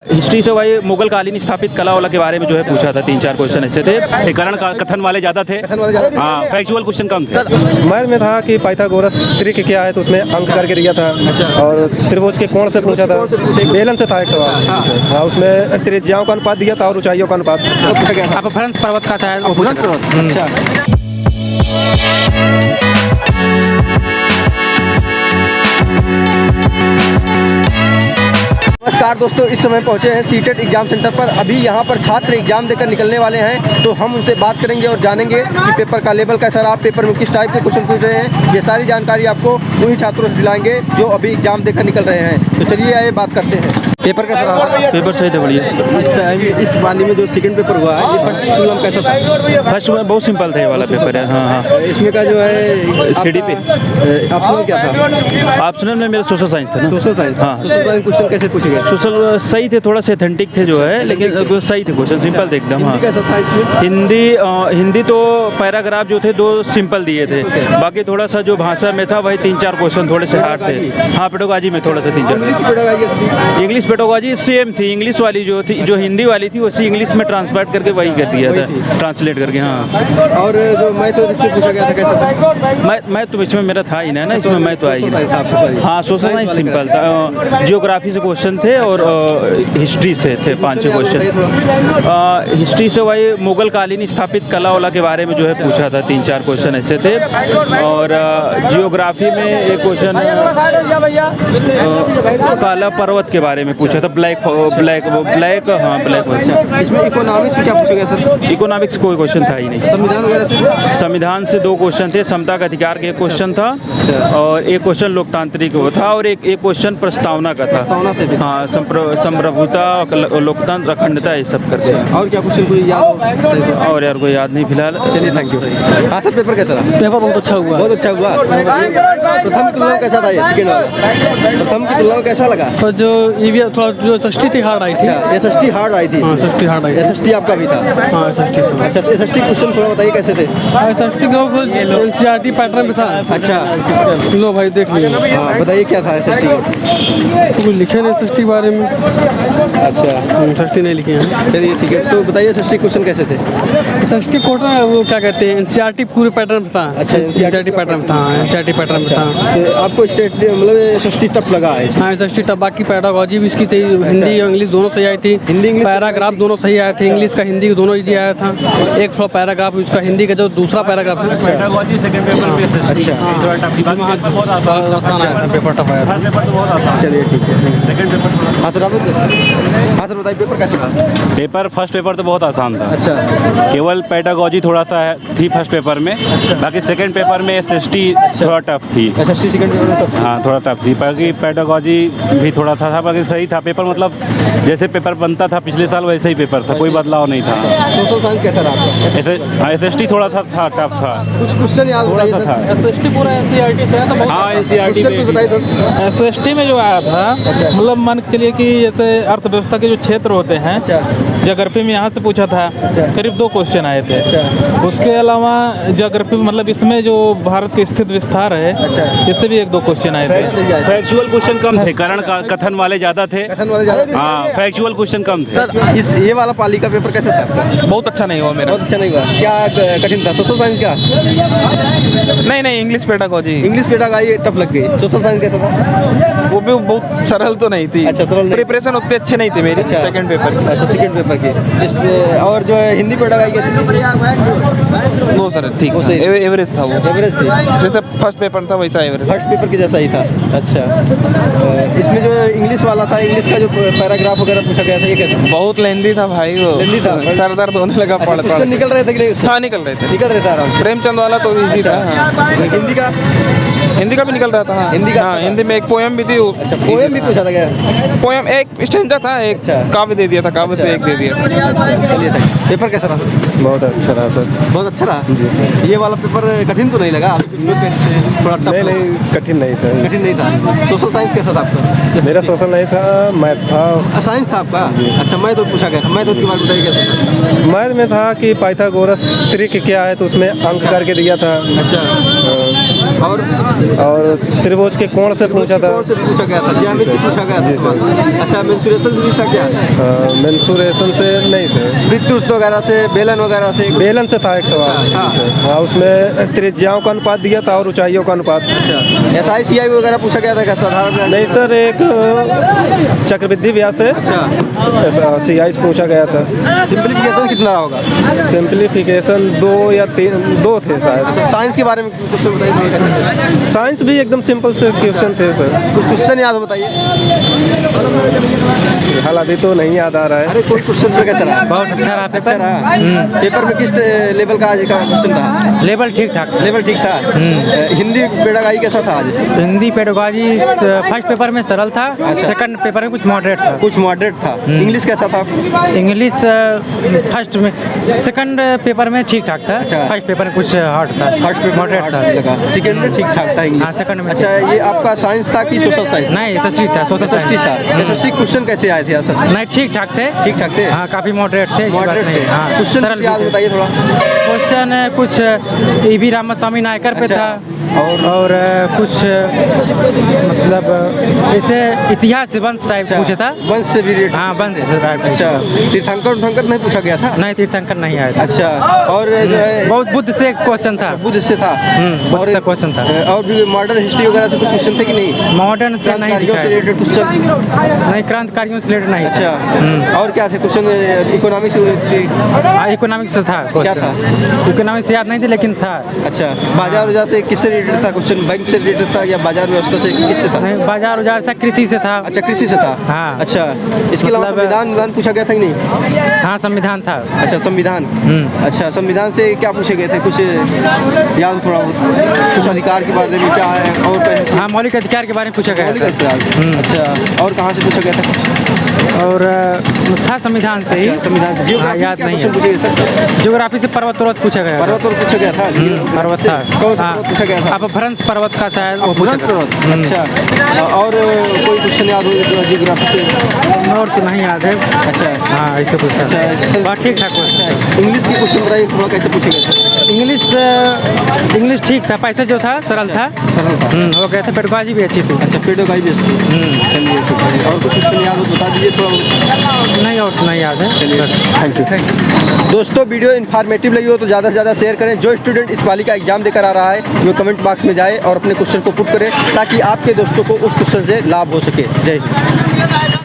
History से वही मुगल कालीन स्थापित कला वाला के बारे में जो है पूछा था, 3-4 क्वेश्चन ऐसे थे। करण कथन वाले ज़्यादा थे, हाँ फैक्चुअल क्वेश्चन कम थे। मैथ में था कि पाइथागोरस त्रिक क्या है, तो उसमें अंक करके दिया था। और त्रिभुज के कोण से पूछा था, बेलन से था एक सवाल। हाँ उसमें त्रिज्याओं का अनुपात दिया था और ऊंचाइयों का अनुपात। अपभ्रंश पर्वत का शायद वो पूछा था। नमस्कार दोस्तों, इस समय पहुंचे हैं सीटेट एग्जाम सेंटर पर। अभी यहां पर छात्र एग्जाम देकर निकलने वाले हैं, तो हम उनसे बात करेंगे और जानेंगे कि पेपर का लेवल कैसा रहा, पेपर में किस टाइप के क्वेश्चन पूछ रहे हैं। ये सारी जानकारी आपको उन्हीं छात्रों से दिलाएंगे जो अभी एग्जाम देकर निकल रहे हैं। तो चलिए आइए बात करते हैं। पेपर कैसा रहा? पेपर सही था, बढ़िया। इस टाइम इस वाली में जो सेकंड पेपर हुआ है, ये फर्स्ट तुलना कैसा था? फर्स्ट में बहुत सिंपल था ये वाला पेपर है। हाँ इसमें का जो है सीडी पे ऑप्शनल क्या था? ऑप्शनल में मेरा सोशल साइंस था ना। Social science. हाँ सोशल साइंस क्वेश्चन कैसे पूछे गए? सोशल सही थे, थोड़ा से ऑथेंटिक थे जो है, लेकिन सही थे क्वेश्चन, सिंपल थे एकदम। हाँ हिंदी कैसा था इसमें? हिंदी तो पैराग्राफ जो थे 2 सिंपल दिए थे, बाकी थोड़ा सा जो भाषा में था वही 3-4 क्वेश्चन थोड़े से हार्ड थे। हाँ पेडागॉजी में थोड़ा सा 3-4। इंग्लिश पेडागॉजी सेम थी, इंग्लिश वाली जो थी, जो हिंदी वाली थी उसी इंग्लिश में ट्रांसलेट करके वही कर दिया था, ट्रांसलेट करके। हाँ और जो मैथ इसमें पूछा गया था कैसा था? मैं तो इसमें मेरा था ही ना इसमें, मैं तो आई। हाँ सोशल साइंस सिंपल था, जियोग्राफी से क्वेश्चन थे और हिस्ट्री से थे 5-6 क्वेश्चन। हिस्ट्री से वही मुगल कालीन स्थापित कला वाला के बारे में जो है पूछा था, 3-4 क्वेश्चन ऐसे थे। और जियोग्राफी में एक क्वेश्चन काला पर्वत के बारे में पूछा था, ब्लैक। हाँ ब्लैक। इसमें इकोनॉमिक्स में क्या पूछा गया सर? इकोनॉमिक्स कोई क्वेश्चन था ही नहीं। संविधान वगैरह से? संविधान से 2 क्वेश्चन थे, समता का अधिकार का एक क्वेश्चन था और एक क्वेश्चन लोकतांत्रिक वो था और एक क्वेश्चन प्रस्तावना का था। हाँ संप्रभुता, लोकतंत्र, अखंडता, ये सब करके। और क्या क्वेश्चन कोई याद हो? और यार कोई याद नहीं फिलहाल। चलिए थैंक यू। हाँ सर पेपर कैसा रहा? पेपर बहुत अच्छा हुआ। बहुत अच्छा हुआ। प्रथम की तुलना में कैसा था ये सेकंड वाला? प्रथम की तुलना में कैसा लगा? तो जो ईवीएम थोड़ा जो एसएसटी थी हार्ड आई थी। एसएसटी हार्ड आई थी। हाँ एसएसटी हार्ड आई थी। एसएसटी आपका भी था? हाँ एसएसटी था। अच्छा एसएसटी क्वेश्चन थोड़ा बताइए कैसे थे? एसएसटी का एनसीईआरटी पैटर्न में था। अच्छा लो भाई देख लीजिए। हाँ बताइए क्या था एसएसटी? कुछ लिखे नहीं एसएसटी के बारे में। अच्छा एसएसटी नहीं लिखे हैं। चलिए ठीक है, तो बताइए एसएसटी क्वेश्चन कैसे थे? एसएसटी कोटा वो क्या कहते हैं, एनसीईआरटी पूरे पैटर्न में था। अच्छा एनसीईआरटी पैटर्न में था। एनसीईआरटी पैटर्न में था। तो आपको स्टेट मतलब एसएसटी टफ लगा है? हाँ एसएसटी टफ। बाकी पैडागॉजी भी इसकी थी, हिंदी और इंग्लिश दोनों सही आई थी। हिंदी इंग्लिश पैराग्राफ दोनों सही आए थे, इंग्लिश का हिंदी दोनों इजी आया था। एक पैराग्राफ उसका हिंदी का जो दूसरा पैराग्राफ है। पेपर टफ आया था। चलिए ठीक है। हाँ सर आप बताइए पेपर कैसा था? पेपर फर्स्ट पेपर तो बहुत आसान था। अच्छा केवल पेडागॉजी थोड़ा सा थी फर्स्ट पेपर में। बाकी सेकंड पेपर में एसएसटी थोड़ा टफ थी। एसएसटी सेकंड पेपर में टफ? हाँ थोड़ा टफ थी। बाकी पेडागॉजी भी थोड़ा था, बाकी सही था पेपर। मतलब जैसे पेपर बनता था पिछले साल वैसे ही पेपर था, कोई बदलाव नहीं था। सोशल साइंस कैसा रहा आपका? एसएसटी थोड़ा था टफ था। कुछ क्वेश्चन याद थोड़ा सा था। एसएसटी पूरा एनसीईआरटी से है तो हाँ एनसीईआरटी एसएसटी में जो आया था, मतलब मान के चलिए कि जैसे अर्थव्यवस्था के जो क्षेत्र होते हैं, ज्योग्राफी में यहाँ से पूछा था, करीब 2 क्वेश्चन आए थे। उसके अलावा ज्योग्राफी मतलब इसमें जो भारत के स्थित विस्तार है, इससे भी 1-2 क्वेश्चन आए थे। फैक्चुअल क्वेश्चन कम थे, करण कथन वाले ज़्यादा थे। हाँ फैक्चुअल क्वेश्चन कम थे। सर इस ये वाला पाली का पेपर कैसा था? बहुत अच्छा नहीं हुआ मेरा। बहुत अच्छा नहीं हुआ। क्या कठिन था? सोशल साइंस का? नहीं English pedagogy. English pedagogy tough लग गई। सोशल साइंस कैसा था? वो भी बहुत सरल तो नहीं थी। अच्छा सरल नहीं। प्रिपरेशन उतनी अच्छी नहीं थी मेरी सेकंड पेपर की। अच्छा सेकंड पेपर की। और जो है हिंदी पेडागॉजी कैसी थी? वो सर ठीक, एवरेज था। वो एवरेज थी, जैसे फर्स्ट पेपर था वैसा एवरेज। फर्स्ट पेपर के जैसा ही था। अच्छा इसमें जो इंग्लिश वाला था, इंग्लिश का जो पैराग्राफ वगैरह पूछा गया था, ये कैसा? बहुत लेंदी था भाई। वो लेंदी था, सर दर्द होने लगा। पढ़ निकल रहे थे कि नहीं? हाँ निकल रहे थे। निकल रहे थे आराम से। प्रेमचंद वाला तो इजी था। हिंदी का? हिंदी का भी निकल रहा था। हाँ हिंदी का? हाँ हिंदी में एक पोएम भी थी। अच्छा पोएम भी पूछा था क्या? पोएम एक स्टैंजा था, एक काव्य दे दिया था, काव्य से एक दे दिया। चलिए पेपर कैसा रहा सर? बहुत अच्छा रहा सर। बहुत अच्छा रहा जी। ये वाला पेपर कठिन तो नहीं लगा? थोड़ा टफ? नहीं कठिन नहीं था। कठिन नहीं था। सोशल साइंस कैसा था आपका? मेरा सोशल नहीं था, मैथ था। साइंस था आपका? अच्छा मैथ पूछा गया था। मैथ के बारे में बताइए कैसा? मैथ में था कि पाइथागोरस त्रिक क्या है, तो उसमें अंक करके दिया था। अच्छा और त्रिभुज के कोण से पूछा था। कौन से पूछा गया था? ज्यामिति पूछा गया था सवाल। अच्छा, मेंसुरेशन से भी था क्या? मेंसुरेशन से नहीं सर, वृत्त वगैरह से, बेलन वगैरह से? बेलन से था एक सवाल। हाँ। हाँ, उसमें त्रिज्याओं का अनुपात दिया था और ऊंचाइयों का अनुपात। अच्छा, SI वगैरह पूछा गया था क्या? साधारण नहीं सर, एक चक्रवृद्धि व्यास है, अच्छा, CI से पूछा गया था। सिंप्लीफिकेशन कितना होगा? सिंप्लीफिकेशन 2 या 2 थे शायद। अच्छा, साइंस के बारे में क्वेश्चन बताइए थोड़ा कैसे? साइंस भी एकदम सिंपल से क्वेश्चन थे सर। कुछ क्वेश्चन याद हो बताइए। हाल अभी तो नहीं याद आ रहा है। अरे कोई क्वेश्चन पे कैसा रहा? बहुत अच्छा रहा अच्छा रहा। पेपर में किस लेवल का आज का क्वेश्चन रहा? लेवल ठीक ठाक। लेवल ठीक था। हिंदी पेडागाई कैसा था आज? हिंदी पेडागॉजी फर्स्ट पेपर में सरल था, सेकंड पेपर में कुछ मॉडरेट था। कुछ मॉडरेट था। इंग्लिश कैसा था? इंग्लिश फर्स्ट में, सेकंड पेपर में ठीक ठाक था। अच्छा। फर्स्ट पेपर में कुछ हार्ड था, फर्स्ट पेपर मॉडरेट था। लगा, सेकंड में ठीक ठाक था इंग्लिश। हाँ, सेकंड में। अच्छा, ये आपका साइंस था कि सोशल साइंस? नहीं, SST था, सोशल SST था। SST क्वेश्चन कैसे आए थे सर? नहीं, ठीक ठाक थे। ठीक ठाक थे। हाँ, काफी मॉडरेट थे, ऐसी बात मॉडरेट नहीं। थे। हाँ, क्वेश्चन सरल याद भी थे। बताइए थोड़ा। क्वेश्चन कुछ EV रामास्वामी नायकर पे अच्छा, था और? और कुछ मतलब ऐसे इतिहास से वंश टाइप अच्छा, पूछा था। वंश से भी related। हाँ, वंश से टाइप। अच्छा, तीर्थंकर नहीं पूछा गया था? नहीं, तीर्थंकर नहीं आया था। अच्छा, और जो है बहुत बुद्ध से एक क्वेश्चन था। बुद्ध से था। बुद्ध से क्वेश्चन था। और भी मॉडर्न हिस्ट्री वगैरह से कुछ क्वेश्चन थे कि नहीं? मॉडर्न से नहीं क्रांतिकारियों से दिखाया। Related question? नहीं, क्रांतिकारियों से रिलेटेड नहीं था। अच्छा, और क्या थे क्वेश्चन? इकोनॉमिक्स से? हाँ, इकोनॉमिक्स से था क्वेश्चन। था? इकोनॉमिक्स याद नहीं थे लेकिन था। अच्छा, बाजार वजार से किससे रिलेटेड था क्वेश्चन? बैंक से रिलेटेड था या बाजार व्यवस्था से, किससे था? नहीं, बाजार उजार से कृषि से था। अच्छा, कृषि से था। हाँ। अच्छा, इसके अलावा मतलब- संविधान पूछा गया था कि नहीं? हाँ, संविधान था। अच्छा, संविधान। अच्छा, संविधान से क्या पूछे गए थे? कुछ याद हो थोड़ा बहुत? कुछ अधिकार के बारे में क्या है और कहीं? हाँ, मौलिक अधिकार के बारे में पूछा गया मौलिक था। अधिकार। अच्छा, और कहाँ से पूछा गया था? और था संविधान से ही। अच्छा, संविधान से। हाँ, जियोग्राफी याद क्या नहीं क्वेश्चन पूछे गए सर? है। ज्योग्राफी से पर्वत पूछा गया था। पर्वत और पूछा गया था? पर्वत से? था। कौन सा हाँ, पर्वत पूछा गया था? अपभ्रंश पर्वत का शायद वो पूछा अपभ्रंश गया। पर्वत। अच्छा, और कोई क्वेश्चन याद हो जियोग्राफी से? और तो नहीं याद है। अच्छा। हाँ, ऐसे कुछ था। अच्छा, बात ठीक ठाक हुआ। अच्छा, इंग्लिश के क्वेश्चन बताइए थोड़ा, कैसे पूछे गए थे? इंग्लिश ठीक था, पैसे जो था सरल था। सरल था। हो गया था। पेडागॉजी भी अच्छी थी। अच्छा, पेडागाई बेस्ड। चलिए, ठीक है। और कुछ क्वेश्चन याद हो बता दीजिए थोड़ा। नहीं, और तो नहीं याद है। चलिए, थैंक यू। दोस्तों, वीडियो इन्फॉर्मेटिव लगी हो तो ज़्यादा से ज़्यादा शेयर करें। जो स्टूडेंट इस वाली का एग्जाम देकर आ रहा है वो कमेंट बॉक्स में जाए और अपने क्वेश्चन को पुट करें ताकि आपके दोस्तों को उस क्वेश्चन से लाभ हो सके। जय हिंद।